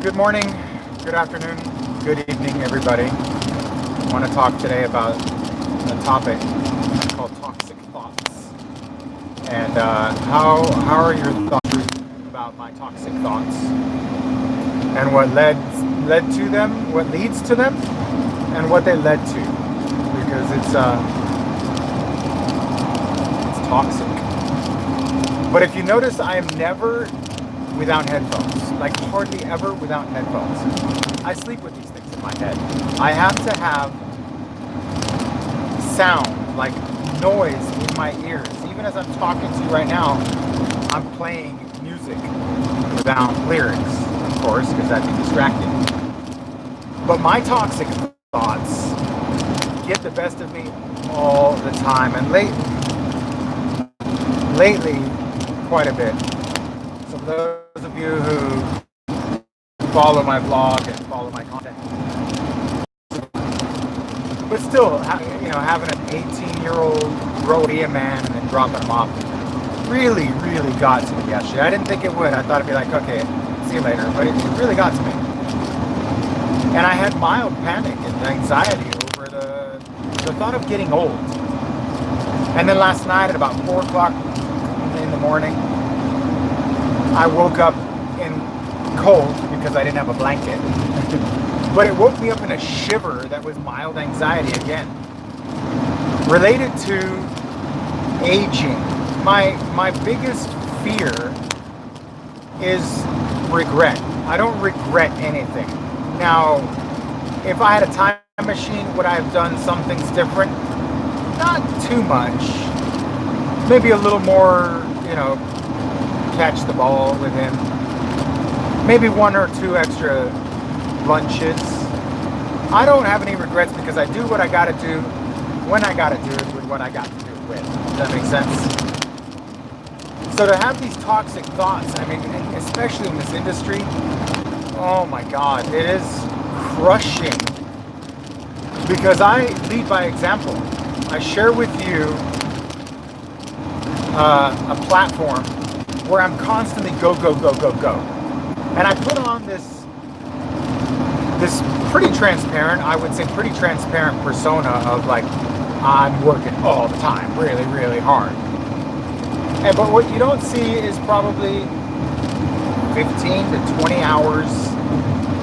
Good morning, good afternoon, good evening, everybody. I want to talk today about a topic called toxic thoughts. And how are your thoughts about my toxic thoughts? And what led to them, what leads to them, and what they led to. Because it's toxic. But if you notice, I am never without headphones, like hardly ever without headphones. I sleep with these things in my head. I have to have sound, like noise in my ears. Even as I'm talking to you right now, I'm playing music without lyrics, of course, because that'd be distracting. But my toxic thoughts get the best of me all the time, and lately quite a bit. So for those of you who follow my blog and follow my content, but still, having an 18-year-old grow be a man and then dropping him off really got to me yesterday. I didn't think it would. I thought it'd be like, okay, see you later, but it really got to me. And I had mild panic and anxiety over the thought of getting old. And then last night at about 4 o'clock in the morning, I woke up in cold because I didn't have a blanket. But it woke me up in a shiver that was mild anxiety again. Related to aging. My biggest fear is regret. I don't regret anything. Now, if I had a time machine, would I have done some things different? Not too much. Maybe a little more, catch the ball with him. Maybe 1 or 2 extra lunches. I don't have any regrets because I do what I gotta do when I gotta do it with what I got to do it with. Does that make sense? So to have these toxic thoughts, especially in this industry, oh my God, it is crushing. Because I lead by example. I share with you a platform where I'm constantly go. And I put on this pretty transparent, I would say pretty transparent persona of like, I'm working all the time, really hard. But what you don't see is probably 15 to 20 hours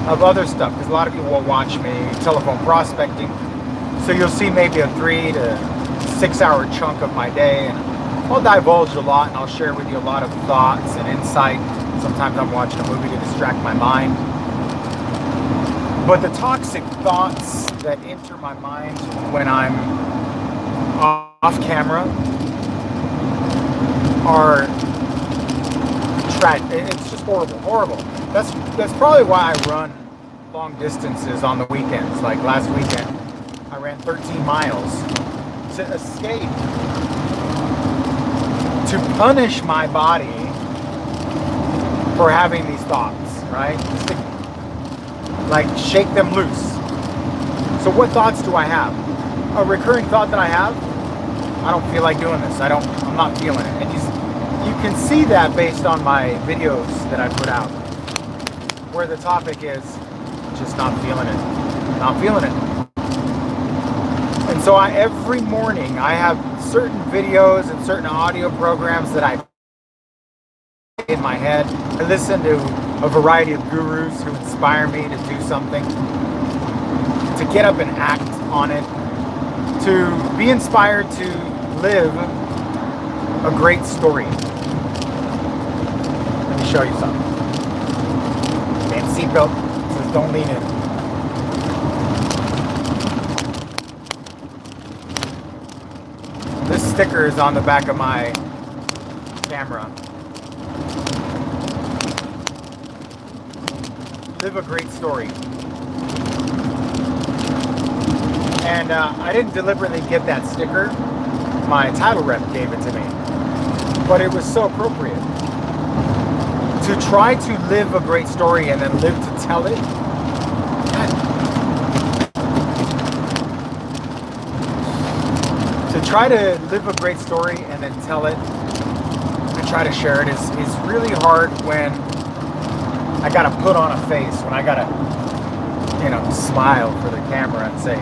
of other stuff, because a lot of people will watch me telephone prospecting. So you'll see maybe a 3 to 6 hour chunk of my day, and I'll divulge a lot and I'll share with you a lot of thoughts and insight. Sometimes I'm watching a movie to distract my mind. But the toxic thoughts that enter my mind when I'm off camera are tragic. It's just horrible. That's probably why I run long distances on the weekends. Like last weekend, I ran 13 miles to escape, to punish my body for having these thoughts, right? Just to, like, shake them loose. So what thoughts do I have? A recurring thought that I have, I don't feel like doing this. I'm not feeling it. And you can see that based on my videos that I put out, where the topic is just not feeling it. And so every morning I have certain videos and certain audio programs that I in my head. I listen to a variety of gurus who inspire me to do something, to get up and act on it, to be inspired to live a great story. Let me show you something. And seatbelt says don't lean in. This sticker is on the back of my camera. Live a great story. And I didn't deliberately get that sticker. My title rep gave it to me. But it was so appropriate. To try to live a great story and then live to tell it. To try to live a great story and then tell it and try to share it is really hard when I gotta put on a face, when I gotta, smile for the camera and say,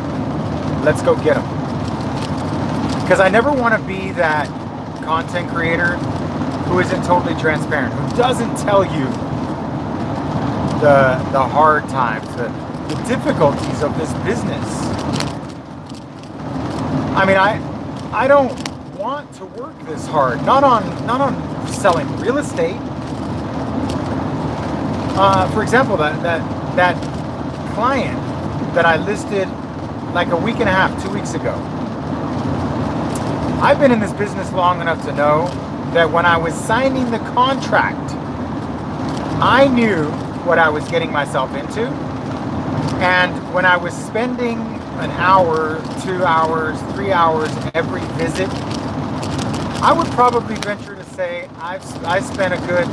let's go get them. Because I never want to be that content creator who isn't totally transparent, who doesn't tell you the hard times, the difficulties of this business. I mean, I don't want to work this hard. Not on selling real estate. For example, that client that I listed like a week and a half, 2 weeks ago. I've been in this business long enough to know that when I was signing the contract, I knew what I was getting myself into. And when I was spending an hour, 2 hours, 3 hours every visit, I would probably venture to say I spent a good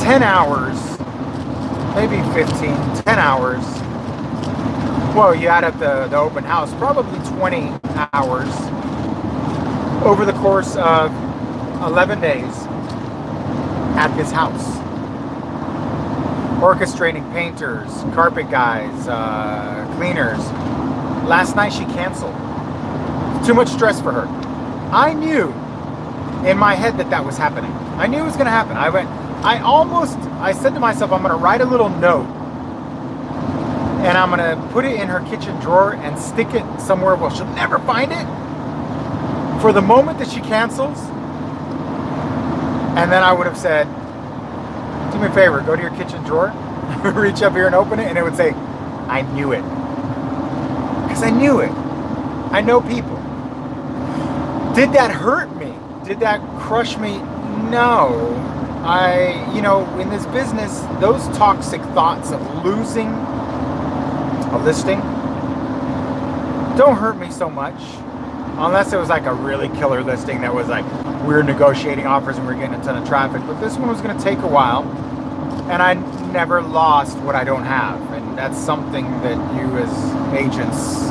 10 hours, maybe 15, 10 hours. Well, you add up the open house, probably 20 hours over the course of 11 days at this house. Orchestrating painters, carpet guys, cleaners. Last night she canceled. Too much stress for her. I knew in my head that was happening. I knew it was going to happen. I said to myself, I'm going to write a little note and I'm going to put it in her kitchen drawer and stick it somewhere where she'll never find it for the moment that she cancels. And then I would have said, do me a favor, go to your kitchen drawer, reach up here and open it, and it would say, I knew it. Because I knew it. I know people. Did that hurt me? Did that crush me? No. In this business, those toxic thoughts of losing a listing don't hurt me so much. Unless it was like a really killer listing that was like, we were negotiating offers and we were getting a ton of traffic. But this one was going to take a while. And I never lost what I don't have. And that's something that you as agents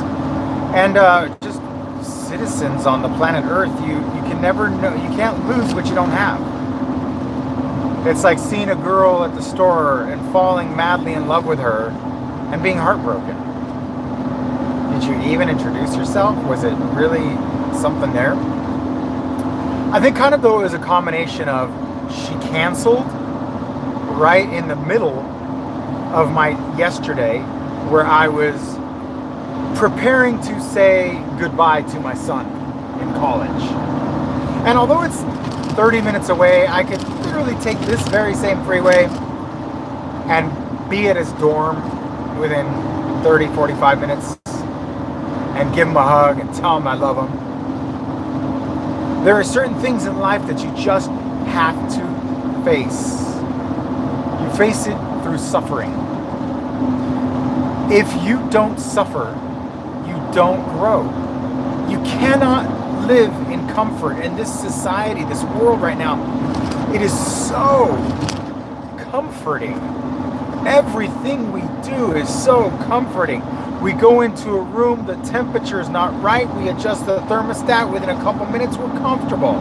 and just citizens on the planet Earth, you can never know, you can't lose what you don't have. It's like seeing a girl at the store and falling madly in love with her and being heartbroken. Did you even introduce yourself? Was it really something there? I think kind of though it was a combination of she canceled right in the middle of my yesterday where I was preparing to say goodbye to my son in college. And although it's 30 minutes away, I could literally take this very same freeway and be at his dorm within 30, 45 minutes and give him a hug and tell him I love him. There are certain things in life that you just have to face. You face it through suffering. If you don't suffer, you don't grow. You cannot live in comfort in this society, this world right now. It is so comforting. Everything we do is so comforting. We go into a room, the temperature is not right, we adjust the thermostat, within a couple minutes we're comfortable.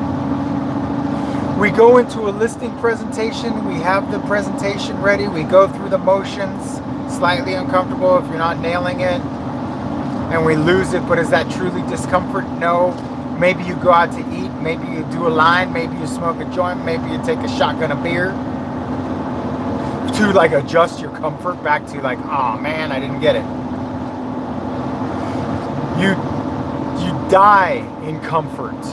We go into a listing presentation, we have the presentation ready, we go through the motions, slightly uncomfortable if you're not nailing it, and we lose it. But is that truly discomfort? No. Maybe you go out to eat, maybe you do a line, maybe you smoke a joint, maybe you take a shotgun of beer to like adjust your comfort back to like, oh man, I didn't get it. You die in comfort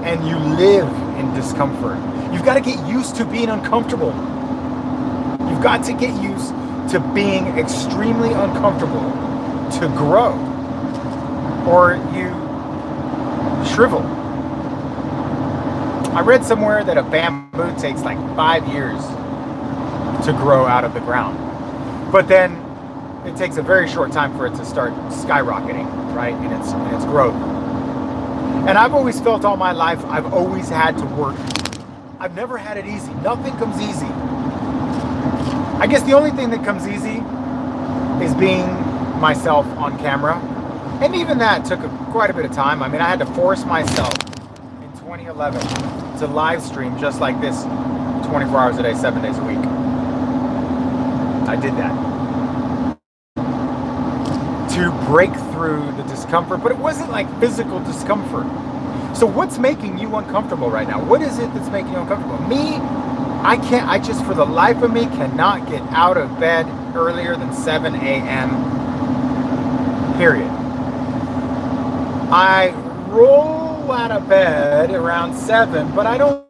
and you live in discomfort. You've got to get used to being uncomfortable. You've got to get used to being extremely uncomfortable to grow, or you shrivel. I read somewhere that a bamboo takes like 5 years to grow out of the ground, but then it takes a very short time for it to start skyrocketing, right, in its growth. And I've always felt all my life I've always had to work. I've never had it easy. Nothing comes easy. I guess the only thing that comes easy is being myself on camera. And even that took quite a bit of time. I mean, I had to force myself in 2011 to live stream just like this 24 hours a day, 7 days a week. I did that to break through the discomfort, but it wasn't like physical discomfort. So what's making you uncomfortable right now? What is it that's making you uncomfortable? Me, I just for the life of me cannot get out of bed earlier than 7 a.m. Period. I roll out of bed around 7, but I don't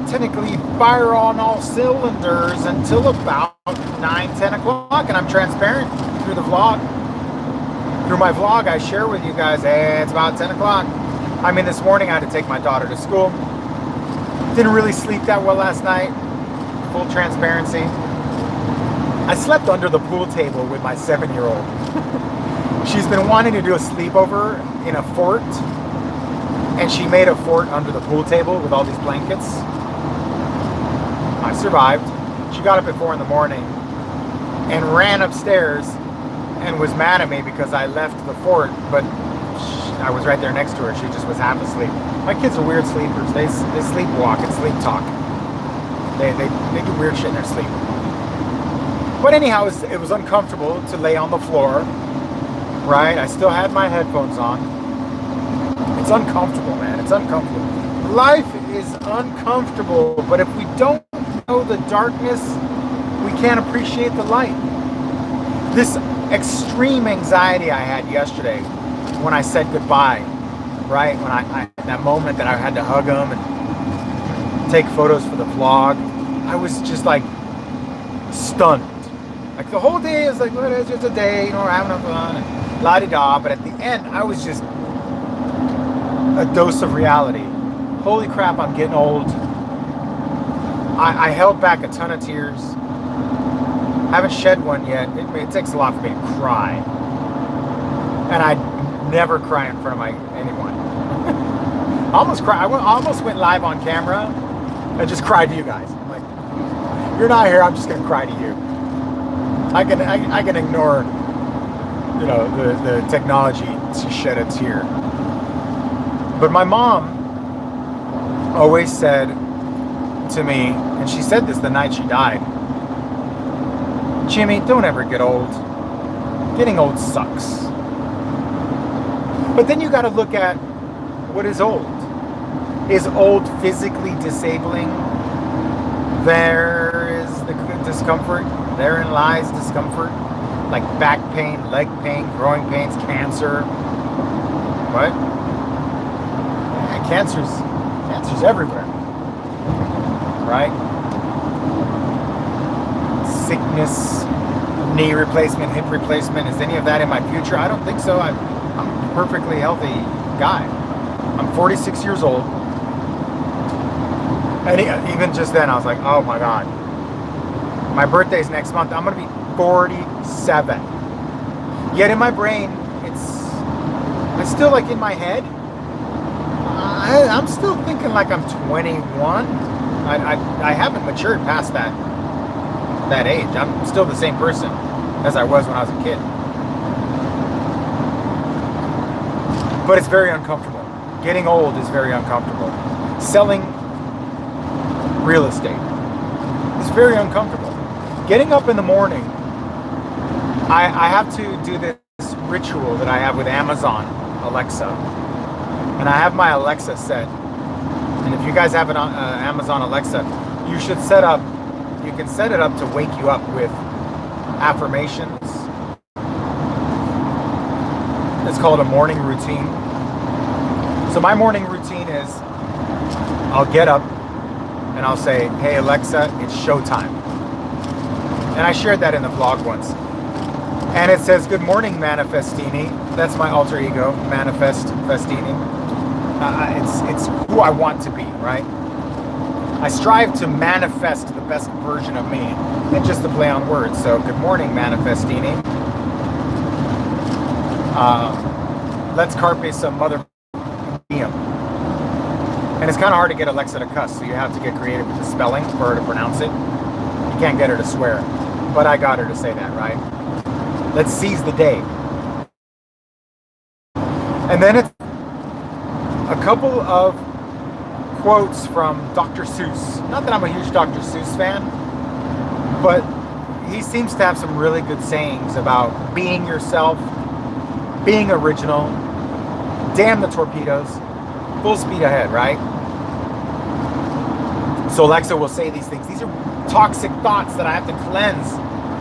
technically fire on all cylinders until about 9, 10 o'clock, and I'm transparent through the vlog. Through my vlog, I share with you guys, hey, it's about 10 o'clock. I mean, this morning I had to take my daughter to school. Didn't really sleep that well last night. Full transparency. I slept under the pool table with my 7-year-old. She's been wanting to do a sleepover in a fort, and she made a fort under the pool table with all these blankets. I survived. She got up at 4 in the morning and ran upstairs and was mad at me because I left the fort, but I was right there next to her. She just was half asleep. My kids are weird sleepers. They sleepwalk and sleep talk. They do weird shit in their sleep. But anyhow, it was uncomfortable to lay on the floor, right? I still had my headphones on. It's uncomfortable, man. It's uncomfortable. Life is uncomfortable, but if we don't know the darkness, we can't appreciate the light. This extreme anxiety I had yesterday when I said goodbye, right? When I that moment that I had to hug him and take photos for the vlog, I was just like stunned. Like the whole day is like, well, it's just a day, you know, we're having fun and la-di-da. But at the end, I was just a dose of reality. Holy crap, I'm getting old. I held back a ton of tears. Haven't shed one yet. It takes a lot for me to cry. And I never cry in front of anyone. Almost cry. I almost went live on camera and just cried to you guys. I'm like, you're not here, I'm just gonna cry to you. I can ignore, you know, the technology to shed a tear. But my mom always said to me, and she said this the night she died, Jimmy, don't ever get old. Getting old sucks. But then you got to look at what is old. Is old physically disabling? There is the discomfort. Therein lies discomfort. Like back pain, leg pain, growing pains, cancer. What? Yeah, cancer's everywhere. Right? Sickness, knee replacement, hip replacement. Is any of that in my future? I don't think so. I'm a perfectly healthy guy. I'm 46 years old. And even just then, I was like, oh my God. My birthday's next month. I'm going to be 47. Yet in my brain, it's still like in my head. I'm still thinking like I'm 21. I haven't matured past that age. I'm still the same person as I was when I was a kid. But it's very uncomfortable. Getting old is very uncomfortable. Selling real estate is very uncomfortable. Getting up in the morning, I have to do this ritual that I have with Amazon Alexa. And I have my Alexa set. And if you guys have an Amazon Alexa, you should you can set it up to wake you up with affirmations. It's called a morning routine. So my morning routine is I'll get up and I'll say, hey Alexa, it's showtime. And I shared that in the vlog once. And it says, good morning, Manifestini. That's my alter ego, Manifest Festini. It's who I want to be, right? I strive to manifest the best version of me, and just to play on words. So, good morning, Manifestini. Let's carpe some mother diem. And it's kind of hard to get Alexa to cuss, so you have to get creative with the spelling for her to pronounce it. You can't get her to swear, but I got her to say that, right? Let's seize the day. And then it's a couple of quotes from Dr. Seuss. Not that I'm a huge Dr. Seuss fan, but he seems to have some really good sayings about being yourself, being original, damn the torpedoes, full speed ahead, right? So Alexa will say these things. These are toxic thoughts that I have to cleanse.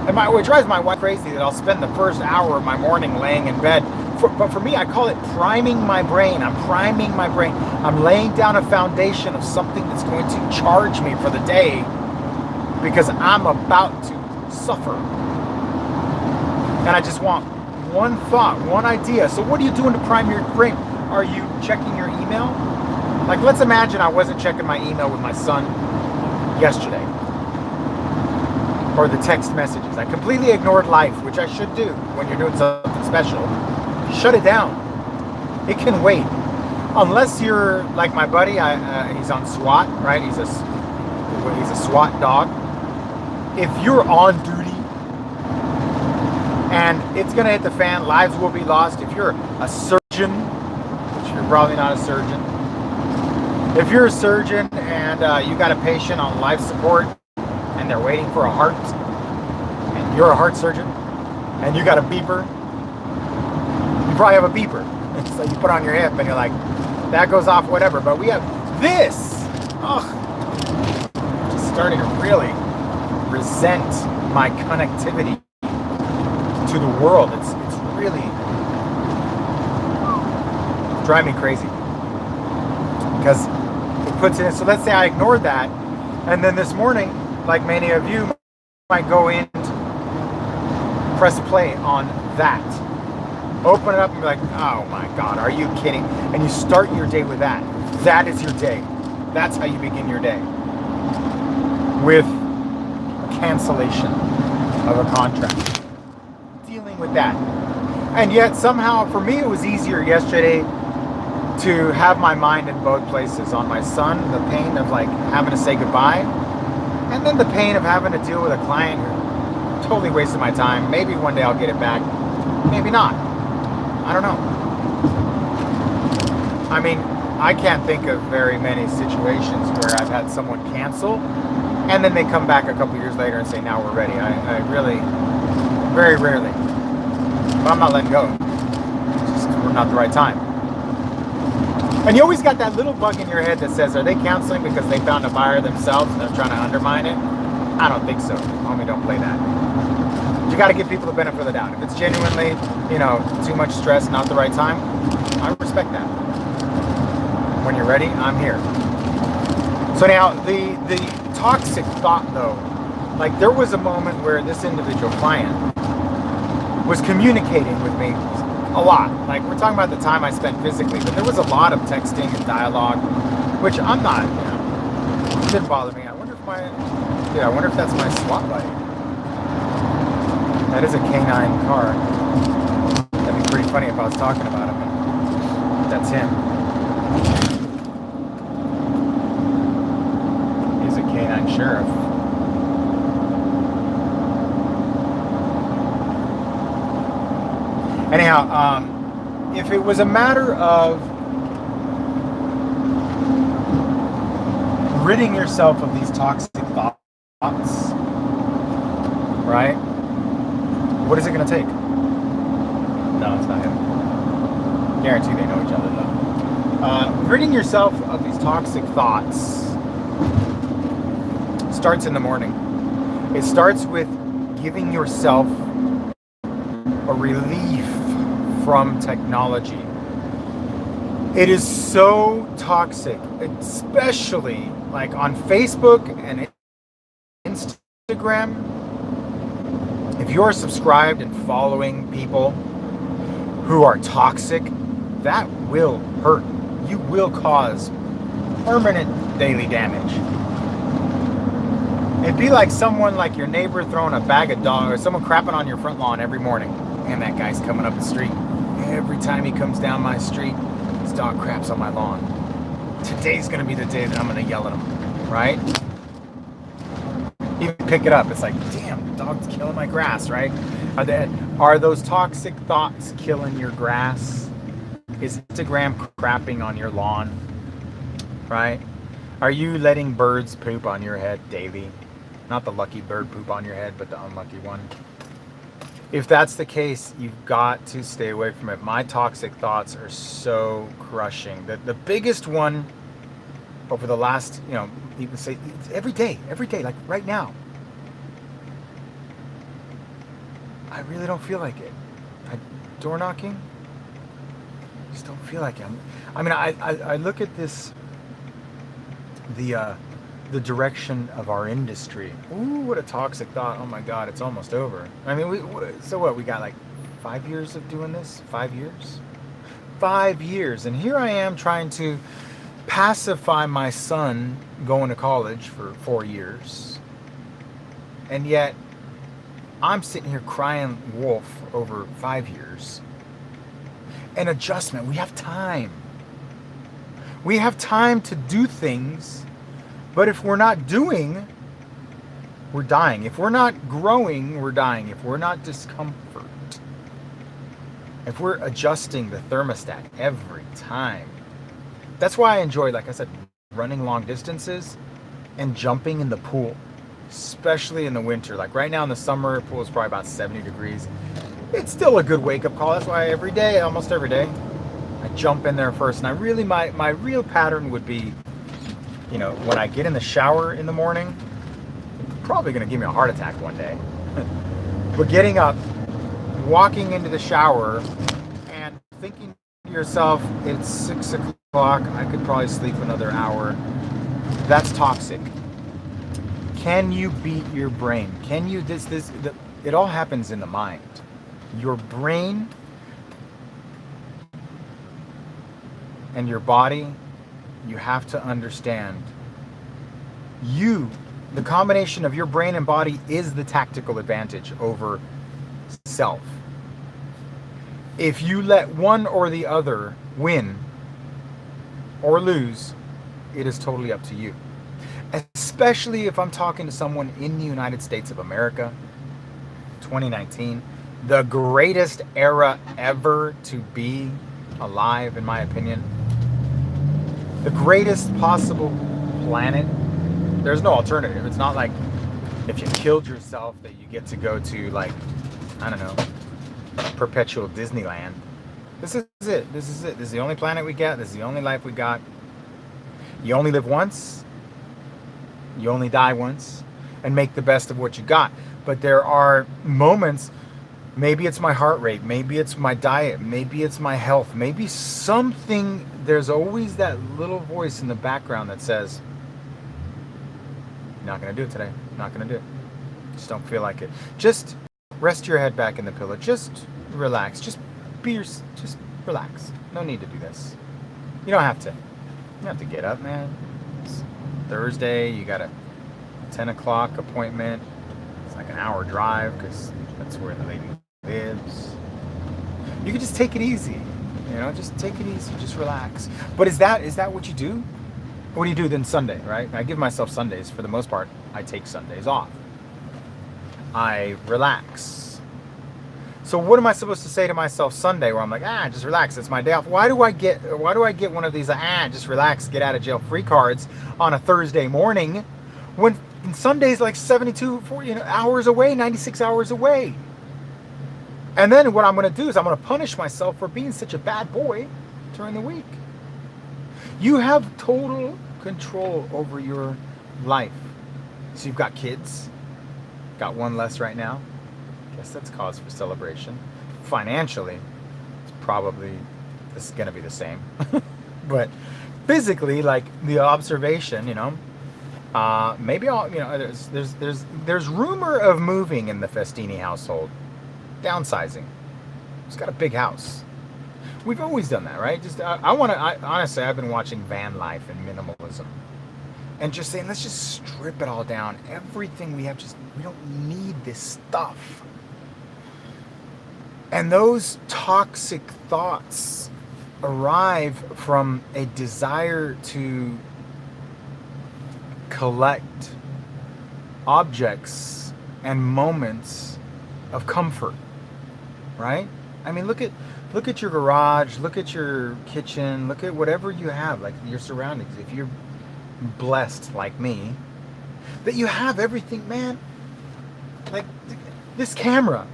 And it drives my wife crazy that I'll spend the first hour of my morning laying in bed. But for me, I call it priming my brain. I'm priming my brain. I'm laying down a foundation of something that's going to charge me for the day because I'm about to suffer. And I just want one thought, one idea. So what are you doing to prime your brain? Are you checking your email? Like, let's imagine I wasn't checking my email with my son yesterday. Or the text messages. I completely ignored life, which I should do when you're doing something special. Shut it down. It can wait. Unless you're like my buddy, he's on SWAT, right? He's a SWAT dog. If you're on duty and it's gonna hit the fan, lives will be lost. If you're a surgeon, which you're probably not a surgeon. If you're a surgeon and you got a patient on life support and they're waiting for a heart, and you're a heart surgeon, and you got a beeper, you probably have a beeper. So you put on your hip and you're like, that goes off, whatever. But we have this. Just starting to really resent my connectivity to the world. It's really driving me crazy because it puts in. So let's say I ignored that, and then this morning, like many of you, might go in, press play on that, open it up and be like, oh my God, are you kidding? And you start your day with that. That is your day. That's how you begin your day, with a cancellation of a contract, dealing with that. And yet somehow for me it was easier yesterday to have my mind in both places, on my son, the pain of like having to say goodbye, and then the pain of having to deal with a client who totally wasted my time. Maybe one day I'll get it back, maybe not. I don't know. I mean, I can't think of very many situations where I've had someone cancel and then they come back a couple years later and say, now we're ready. I really, very rarely. But I'm not letting go. It's just we're not the right time. And you always got that little bug in your head that says, are they canceling because they found a buyer themselves and they're trying to undermine it? I don't think so. Homie, don't play that. You got to give people the benefit of the doubt. If it's genuinely, too much stress, not the right time, I respect that. When you're ready, I'm here. So now, the toxic thought, though, like there was a moment where this individual client was communicating with me a lot. Like we're talking about the time I spent physically, but there was a lot of texting and dialogue, which I'm not, it didn't bother me. I wonder if that's my SWAT buddy. That is a canine car. That'd be pretty funny if I was talking about him. That's him. He's a canine sheriff. Anyhow, if it was a matter of ridding yourself of these toxic thoughts, right? What is it going to take? No, it's not him. Guarantee they know each other though. Ridding yourself of these toxic thoughts starts in the morning. It starts with giving yourself a relief from technology. It is so toxic, especially like on Facebook and Instagram. If you're subscribed and following people who are toxic, that will hurt. You will cause permanent daily damage. It'd be like someone like your neighbor throwing a bag of dog, or someone crapping on your front lawn every morning. And that guy's coming up the street. Every time he comes down my street, his dog craps on my lawn. Today's gonna be the day that I'm gonna yell at him, right? Even pick it up, it's like, damn, the dog's killing my grass, right? Are those toxic thoughts killing your grass? Is Instagram crapping on your lawn, right? Are you letting birds poop on your head daily? Not the lucky bird poop on your head, but the unlucky one. If that's the case, you've got to stay away from it. My toxic thoughts are so crushing. The biggest one over the last, you can say every day, like right now. I really don't feel like it. Door knocking, I just don't feel like it. I look at this, the direction of our industry. Ooh, what a toxic thought. Oh my God, it's almost over. I mean, so what? We got like 5 years of doing this? 5 years? 5 years. And here I am trying to pacify my son going to college for 4 years. And yet, I'm sitting here crying wolf over 5 years. An adjustment. We have time. We have time to do things. But if we're not doing, we're dying. If we're not growing, we're dying. If we're not discomfort, if we're adjusting the thermostat every time. That's why I enjoy, like I said, running long distances and jumping in the pool, especially in the winter. Like right now in the summer, the pool is probably about 70 degrees. It's still a good wake-up call. That's why every day, almost every day, I jump in there first. And I really, my real pattern would be, when I get in the shower in the morning, it's probably going to give me a heart attack one day. But getting up, walking into the shower, and thinking to yourself, it's 6 o'clock, I could probably sleep another hour. That's toxic. Can you beat your brain? Can you, it all happens in the mind. Your brain and your body, you have to understand, the combination of your brain and body is the tactical advantage over self. If you let one or the other win or lose, it is totally up to you. Especially if I'm talking to someone in the United States of America, 2019, the greatest era ever to be alive, in my opinion. The greatest possible planet. There's no alternative. It's not like if you killed yourself that you get to go to, like, I don't know, perpetual Disneyland. This is it. This is it. This is the only planet we get. This is the only life we got. You only live once. You only die once. And make the best of what you got. But there are moments, maybe it's my heart rate, maybe it's my diet, maybe it's my health, maybe something, there's always that little voice in the background that says, you're not going to do it today. You're not going to do it. Just don't feel like it. Just rest your head back in the pillow. Just relax. Just relax. No need to do this. You don't have to. You don't have to get up, man. It's Thursday. You got a 10 o'clock appointment. It's like an hour drive because that's where the lady lives. You can just take it easy. Just take it easy. Just relax. But is that what you do? What do you do then Sunday, right? I give myself Sundays. For the most part, I take Sundays off. I relax. So what am I supposed to say to myself Sunday where I'm like, just relax, it's my day off? Why do I get one of these just relax, get out of jail free cards on a Thursday morning when Sunday's like 72 hours away, 96 hours away? And then what I'm going to do is I'm going to punish myself for being such a bad boy during the week. You have total control over your life. So you've got kids. Got one less right now. Guess that's cause for celebration. Financially, this is going to be the same. But physically, like the observation, maybe I'll, there's rumor of moving in the Festini household. Downsizing. It's got a big house. We've always done that, right? Honestly, I've been watching van life and minimalism. And just saying, let's just strip it all down. Everything we have, we don't need this stuff. And those toxic thoughts arrive from a desire to collect objects and moments of comfort, right? I mean, look at your garage, look at your kitchen, look at whatever you have, like your surroundings. If you're blessed like me, that you have everything, man. Like this camera,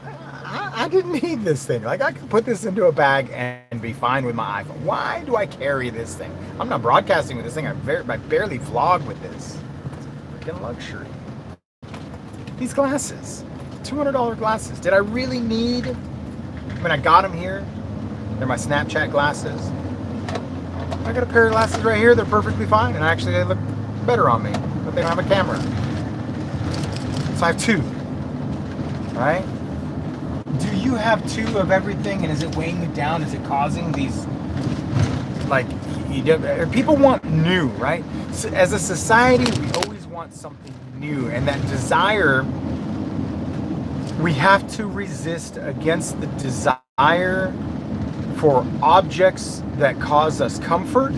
I didn't need this thing. Like I could put this into a bag and be fine with my iPhone. Why do I carry this thing? I'm not broadcasting with this thing. I barely vlog with this. It's freaking luxury. These glasses, $200 glasses. Did I really need? I mean, I got them here. They're my Snapchat glasses. I got a pair of glasses right here. They're perfectly fine, and actually they look better on me, but they don't have a camera. So I have two. Right? Do you have two of everything, and is it weighing you down? Is it causing these, like, people want new, right? So as a society, we always want something new, and that desire, we have to resist against the desire for objects that cause us comfort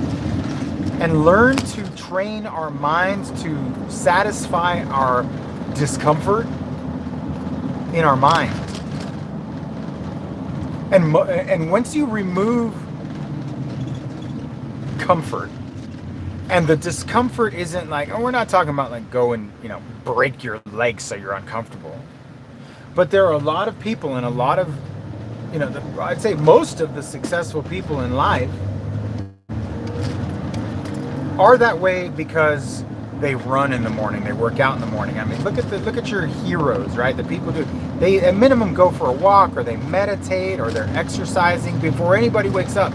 and learn to train our minds to satisfy our discomfort in our mind. And once you remove comfort, and the discomfort isn't like, oh, we're not talking about like go and, break your legs so you're uncomfortable. But there are a lot of people and a lot of, I'd say most of the successful people in life are that way because they run in the morning, they work out in the morning. I mean, look at your heroes, right? The people they at minimum go for a walk, or they meditate, or they're exercising before anybody wakes up.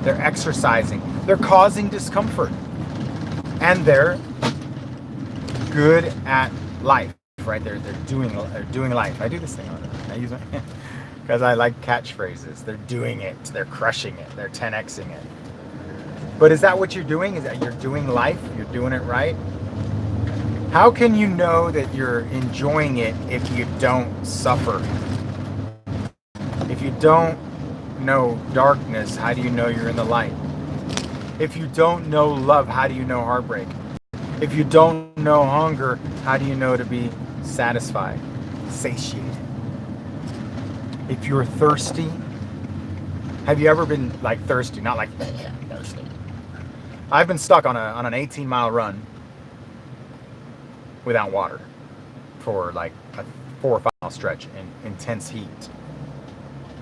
They're exercising. They're causing discomfort. And they're good at life, right? They're doing life. I do this thing all the time. I use my because I like catchphrases. They're doing it. They're crushing it. They're 10xing it. But is that what you're doing? Is that you're doing life? You're doing it right? How can you know that you're enjoying it if you don't suffer? If you don't know darkness, how do you know you're in the light? If you don't know love, how do you know heartbreak? If you don't know hunger, how do you know to be satisfied, satiated? If you're thirsty, have you ever been like thirsty? Not like thirsty. I've been stuck on an 18-mile run without water for like a 4 or 5 mile stretch in intense heat.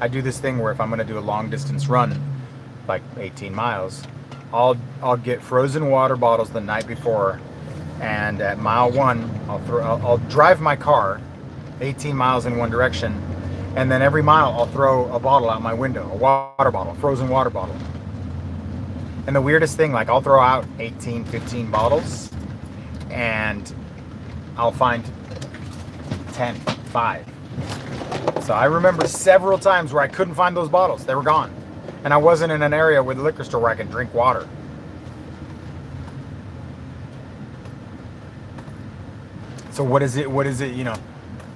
I do this thing where if I'm going to do a long distance run, like 18 miles, I'll get frozen water bottles the night before, and at mile 1, I'll drive my car 18 miles in one direction, and then every mile I'll throw a bottle out my window, a water bottle, frozen water bottle. And the weirdest thing, like I'll throw out 18, 15 bottles, and I'll find 10, 5. So I remember several times where I couldn't find those bottles. They were gone. And I wasn't in an area with a liquor store where I could drink water. So what is it,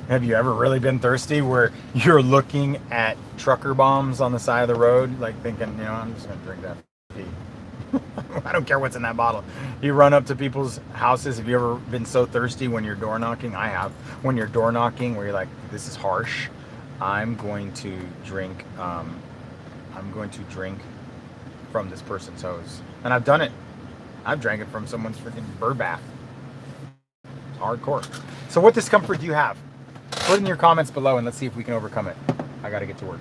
have you ever really been thirsty where you're looking at trucker bombs on the side of the road, like thinking, I'm just going to drink that pee. I don't care what's in that bottle. You run up to people's houses. Have you ever been so thirsty when you're door knocking? I have. When you're door knocking, where you're like, this is harsh. I'm going to drink from this person's hose. And I've done it. I've drank it from someone's freaking bird bath. It's hardcore. So what discomfort do you have? Put it in your comments below and let's see if we can overcome it. I got to get to work.